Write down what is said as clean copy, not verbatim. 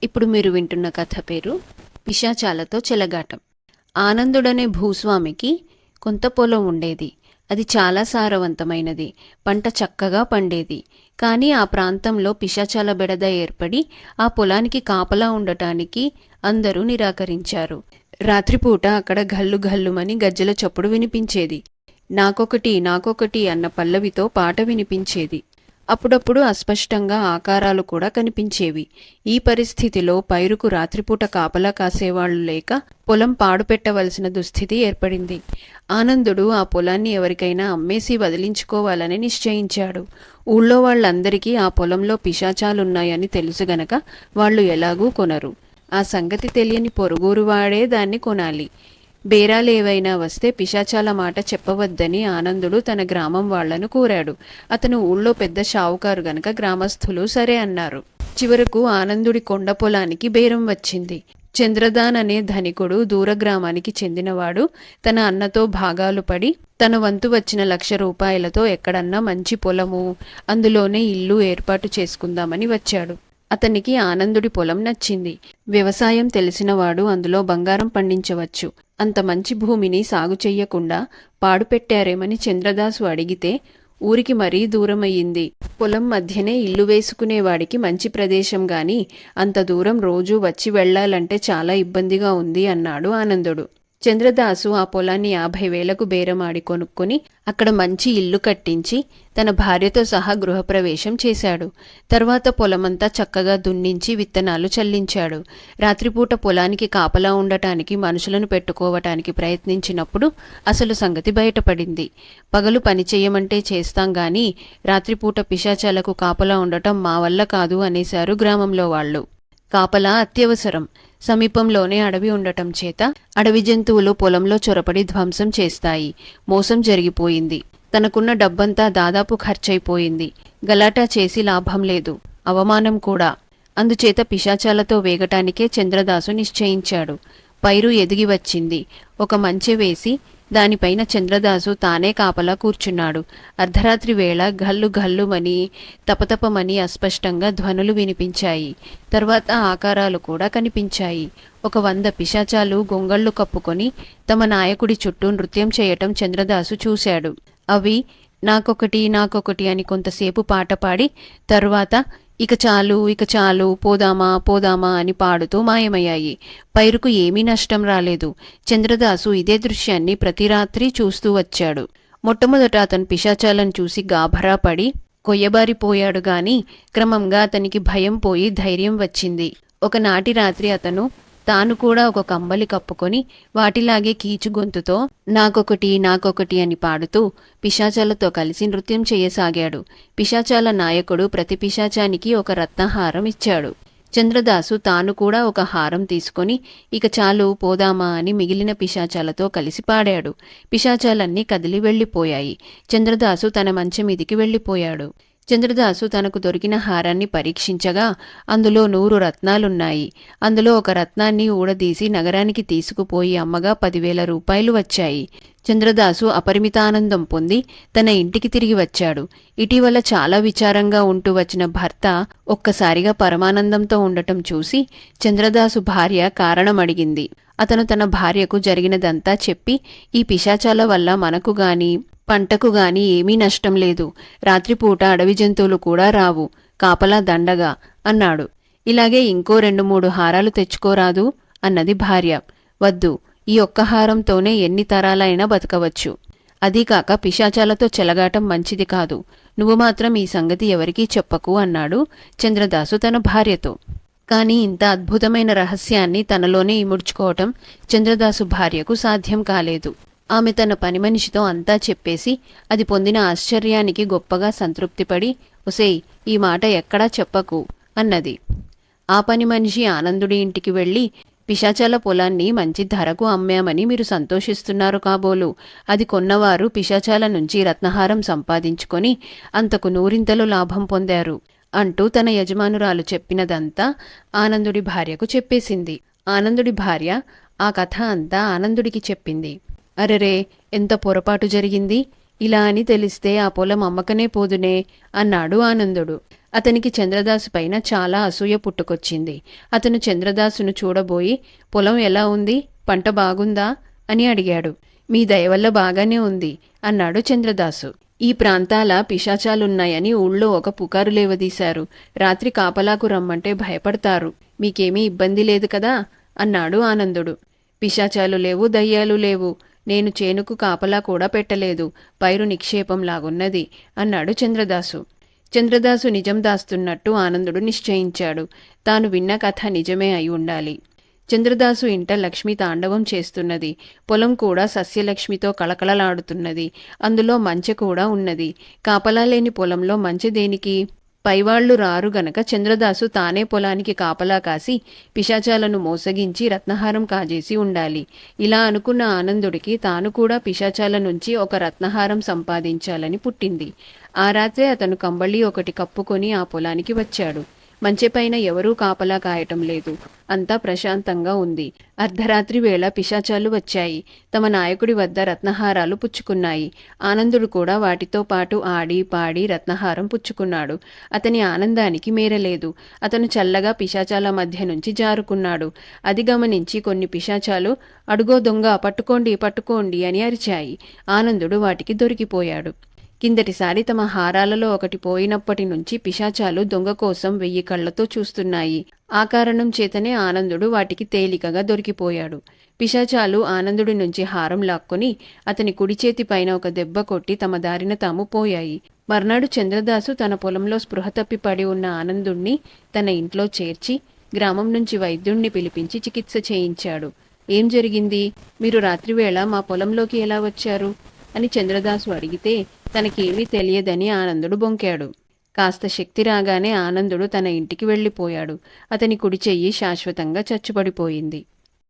ఇప్పుడు మీరు వింటున్న కథ పేరు పిశాచాలతో చెలగాటం. ఆనందుడనే భూస్వామికి కొంత పొలం ఉండేది. అది చాలా సారవంతమైనది. పంట చక్కగా పండేది. కానీ ఆ ప్రాంతంలో పిశాచాల బెడద ఏర్పడి ఆ పొలానికి కాపలా ఉండటానికి అందరూ నిరాకరించారు. రాత్రిపూట అక్కడ గల్లు గల్లుమని గజ్జల చప్పుడు వినిపించేది. నాకొకటి నాకొకటి అన్న పల్లవితో పాట వినిపించేది. అప్పుడప్పుడు అస్పష్టంగా ఆకారాలు కూడా కనిపించేవి. ఈ పరిస్థితిలో పైరుకు రాత్రిపూట కాపలా కాసేవాళ్లు లేక పొలం పాడుపెట్టవలసిన దుస్థితి ఏర్పడింది. ఆనందుడు ఆ పొలాన్ని ఎవరికైనా అమ్మేసి వదిలించుకోవాలని నిశ్చయించాడు. ఊళ్ళో వాళ్ళందరికీ ఆ పొలంలో పిశాచాలున్నాయని తెలుసు గనక వాళ్ళు ఎలాగూ కొనరు. ఆ సంగతి తెలియని పొరుగురువాడే దాన్ని కొనాలి. బేరాలేవైనా వస్తే పిశాచాల మాట చెప్పవద్దని ఆనందుడు తన గ్రామం వాళ్లను కోరాడు. అతను ఊళ్ళో పెద్ద షావుకారు గనక గ్రామస్థులు సరే అన్నారు. చివరకు ఆనందుడి కొండ పొలానికి బేరం వచ్చింది. చంద్రదాన్ అనే ధనికుడు దూర గ్రామానికి చెందినవాడు. తన అన్నతో భాగాలు పడి తన వంతు వచ్చిన 1,00,000 రూపాయలతో ఎక్కడన్నా మంచి పొలము, అందులోనే ఇల్లు ఏర్పాటు చేసుకుందామని వచ్చాడు. అతనికి ఆనందుడి పొలం నచ్చింది. వ్యవసాయం తెలిసినవాడు, అందులో బంగారం పండించవచ్చు. అంత మంచి భూమిని సాగు చెయ్యకుండా పాడుపెట్టారేమని చంద్రదాసు అడిగితే ఊరికి మరీ దూరమయ్యింది. పొలం మధ్యనే ఇల్లు వేసుకునేవాడికి మంచి ప్రదేశం గాని అంత దూరం రోజూ వచ్చి వెళ్లాలంటే చాలా ఇబ్బందిగా ఉంది అన్నాడు ఆనందుడు. చంద్రదాసు ఆ పొలాన్ని 50,000కు బేరమాడి కొనుక్కొని అక్కడ మంచి ఇల్లు కట్టించి తన భార్యతో సహా గృహప్రవేశం చేశాడు. తర్వాత పొలమంతా చక్కగా దున్నించి విత్తనాలు చల్లించాడు. రాత్రిపూట పొలానికి కాపలా ఉండటానికి మనుషులను పెట్టుకోవటానికి ప్రయత్నించినప్పుడు అసలు సంగతి బయటపడింది. పగలు పని చేయమంటే చేస్తాం గాని రాత్రిపూట పిశాచాలకు కాపలా ఉండటం మా వల్ల కాదు అనేశారు గ్రామంలో వాళ్ళు. కాపలా అత్యవసరం. సమీపంలోనే అడవి ఉండటం చేత అడవి జంతువులు పొలంలో చొరపడి ధ్వంసం చేస్తాయి. మోసం జరిగిపోయింది. తనకున్న డబ్బంతా దాదాపు ఖర్చయిపోయింది. గలాటా చేసి లాభం లేదు, అవమానం కూడా. అందుచేత పిశాచాలతో వేగటానికే చంద్రదాసు నిశ్చయించాడు. పైరు ఎదిగి వచ్చింది. ఒక మంచె వేసి దానిపైన చంద్రదాసు తానే కాపలా కూర్చున్నాడు. అర్ధరాత్రి వేళ గల్లు గల్లుమని తపతపమని అస్పష్టంగా ధ్వనులు వినిపించాయి. తర్వాత ఆకారాలు కూడా కనిపించాయి. 100 పిశాచాలు గొంగళ్ళు కప్పుకొని తమ నాయకుడి చుట్టూ నృత్యం చేయటం చంద్రదాసు చూశాడు. అవి నాకొకటి నాకొకటి అని కొంతసేపు పాట పాడి తర్వాత ఇక చాలు ఇక చాలు, పోదామా పోదామా అని పాడుతూ మాయమయ్యాయి. పైరుకు ఏమీ నష్టం రాలేదు. చంద్రదాసు ఇదే దృశ్యాన్ని ప్రతి రాత్రి చూస్తూ వచ్చాడు. మొట్టమొదట అతను పిశాచాలను చూసి గాభరా పడి కొయ్యబారిపోయాడు గాని క్రమంగా అతనికి భయం పోయి ధైర్యం వచ్చింది. ఒకనాటి రాత్రి అతను తాను కూడా ఒక కంబలి కప్పుకొని వాటిలాగే కీచు గొంతుతో నాకొకటి నాకొకటి అని పాడుతూ పిశాచాలతో కలిసి నృత్యం చేయసాగాడు. పిశాచాల నాయకుడు ప్రతి పిశాచానికి ఒక రత్నహారం ఇచ్చాడు. చంద్రదాసు తాను కూడా ఒక హారం తీసుకొని ఇక చాలు పోదామా అని మిగిలిన పిశాచాలతో కలిసి పాడాడు. పిశాచాలన్నీ కదిలి వెళ్ళిపోయాయి. చంద్రదాసు తన మంచం మీదికి వెళ్ళిపోయాడు. చంద్రదాసు తనకు దొరికిన హారాన్ని పరీక్షించగా అందులో 100 రత్నాలున్నాయి. అందులో ఒక రత్నాన్ని ఊడదీసి నగరానికి తీసుకుపోయి అమ్మగా 10,000 రూపాయలు వచ్చాయి. చంద్రదాసు అపరిమితానందం పొంది తన ఇంటికి తిరిగి వచ్చాడు. ఇటీవల చాలా విచారంగా ఉంటూ వచ్చిన భర్త ఒక్కసారిగా పరమానందంతో ఉండటం చూసి చంద్రదాసు భార్య కారణం అడిగింది. అతను తన భార్యకు జరిగినదంతా చెప్పి ఈ పిశాచాల వల్ల మనకు గాని పంటకు గాని ఏమీ నష్టం లేదు. రాత్రిపూట అడవి జంతువులు కూడా రావు. కాపలా దండగా అన్నాడు. ఇలాగే ఇంకో 2-3 హారాలు తెచ్చుకోరాదు అన్నది భార్య. వద్దు, ఈ ఒక్క హారంతోనే ఎన్ని తరాలైనా బతకవచ్చు. అదీకాక పిశాచాలతో చెలగాటం మంచిది కాదు. నువ్వు మాత్రం ఈ సంగతి ఎవరికీ చెప్పకు అన్నాడు చంద్రదాసు తన భార్యతో. కాని ఇంత అద్భుతమైన రహస్యాన్ని తనలోనే ఇముడ్చుకోవటం చంద్రదాసు భార్యకు సాధ్యం కాలేదు. ఆమె తన పని మనిషితో అంతా చెప్పేసి అది పొందిన ఆశ్చర్యానికి గొప్పగా సంతృప్తిపడి ఒసేయ్, ఈ మాట ఎక్కడా చెప్పకు అన్నది. ఆ పని మనిషి ఆనందుడి ఇంటికి వెళ్ళి పిశాచాల పొలాన్ని మంచి ధరకు అమ్మామని మీరు సంతోషిస్తున్నారు కాబోలు. అది కొన్నవారు పిశాచాల నుంచి రత్నహారం సంపాదించుకొని అంతకు 100 లాభం పొందారు అంటూ తన యజమానురాలు చెప్పినదంతా ఆనందుడి భార్యకు చెప్పేసింది. ఆనందుడి భార్య ఆ కథ అంతా ఆనందుడికి చెప్పింది. అరెరే, ఎంత పొరపాటు జరిగింది! ఇలా అని తెలిస్తే ఆ పొలం అమ్మకనే పోదునే అన్నాడు ఆనందుడు. అతనికి చంద్రదాసు పైన చాలా అసూయ పుట్టుకొచ్చింది. అతను చంద్రదాసును చూడబోయి, పొలం ఎలా ఉంది, పంట బాగుందా అని అడిగాడు. మీ దయవల్ల బాగానే ఉంది అన్నాడు చంద్రదాసు. ఈ ప్రాంతాల పిశాచాలున్నాయని ఊళ్ళో ఒక పుకారు లేవదీశారు. రాత్రి కాపలాకు రమ్మంటే భయపడతారు. మీకేమీ ఇబ్బంది లేదు కదా అన్నాడు ఆనందుడు. పిశాచాలు లేవు, దయ్యాలు లేవు. నేను చేనుకు కాపలా కూడా పెట్టలేదు. పైరు నిక్షేపంలాగున్నది అన్నాడు చంద్రదాసు. చంద్రదాసు నిజం దాస్తున్నట్టు ఆనందుడు నిశ్చయించాడు. తాను విన్న కథ నిజమే అయి ఉండాలి. చంద్రదాసు ఇంట లక్ష్మి తాండవం చేస్తున్నది. పొలం కూడా సస్యలక్ష్మితో కళకళలాడుతున్నది. అందులో మంచె కూడా ఉన్నది. కాపలా లేని పొలంలో మంచె దేనికి? పైవాళ్లు రారు గనక చంద్రదాసు తానే పొలానికి కాపలా కాసి పిశాచాలను మోసగించి రత్నహారం కాజేసి ఉండాలి. ఇలా అనుకున్న ఆనందుడికి తాను కూడా పిశాచాల నుంచి ఒక రత్నహారం సంపాదించాలని పుట్టింది. ఆ రాత్రే అతను కంబళి ఒకటి కప్పుకొని ఆ పొలానికి వచ్చాడు. మంచెపైన ఎవరూ కాపలా కాయటం లేదు. అంతా ప్రశాంతంగా ఉంది. అర్ధరాత్రి వేళ పిశాచాలు వచ్చాయి. తమ నాయకుడి వద్ద రత్నహారాలు పుచ్చుకున్నాయి. ఆనందుడు కూడా వాటితో పాటు ఆడి పాడి రత్నహారం పుచ్చుకున్నాడు. అతని ఆనందానికి మేరలేదు. అతను చల్లగా పిశాచాల మధ్య నుంచి జారుకున్నాడు. అది గమనించి కొన్ని పిశాచాలు అడుగో దొంగ, పట్టుకోండి పట్టుకోండి అని అరిచాయి. ఆనందుడు వాటికి దొరికిపోయాడు. కిందటిసారి తమ హారాలలో ఒకటి పోయినప్పటి నుంచి పిశాచాలు దొంగ కోసం 1000 కళ్లతో చూస్తున్నాయి. ఆ కారణం చేతనే ఆనందుడు వాటికి తేలికగా దొరికిపోయాడు. పిశాచాలు ఆనందుడి నుంచి హారం లాక్కొని అతని కుడి చేతి పైన ఒక దెబ్బ కొట్టి తమ దారిన తాము పోయాయి. మర్నాడు చంద్రదాసు తన పొలంలో స్పృహ తప్పి పడి ఉన్న ఆనందుణ్ణి తన ఇంట్లో చేర్చి గ్రామం నుంచి వైద్యుణ్ణి పిలిపించి చికిత్స చేయించాడు. ఏం జరిగింది? మీరు రాత్రివేళ మా పొలంలోకి ఎలా వచ్చారు అని చంద్రదాసు అడిగితే తనకేమీ తెలియదని ఆనందుడు బొంకాడు. కాస్త శక్తి రాగానే ఆనందుడు తన ఇంటికి వెళ్ళిపోయాడు. అతని కుడి చెయ్యి శాశ్వతంగా చచ్చుబడిపోయింది.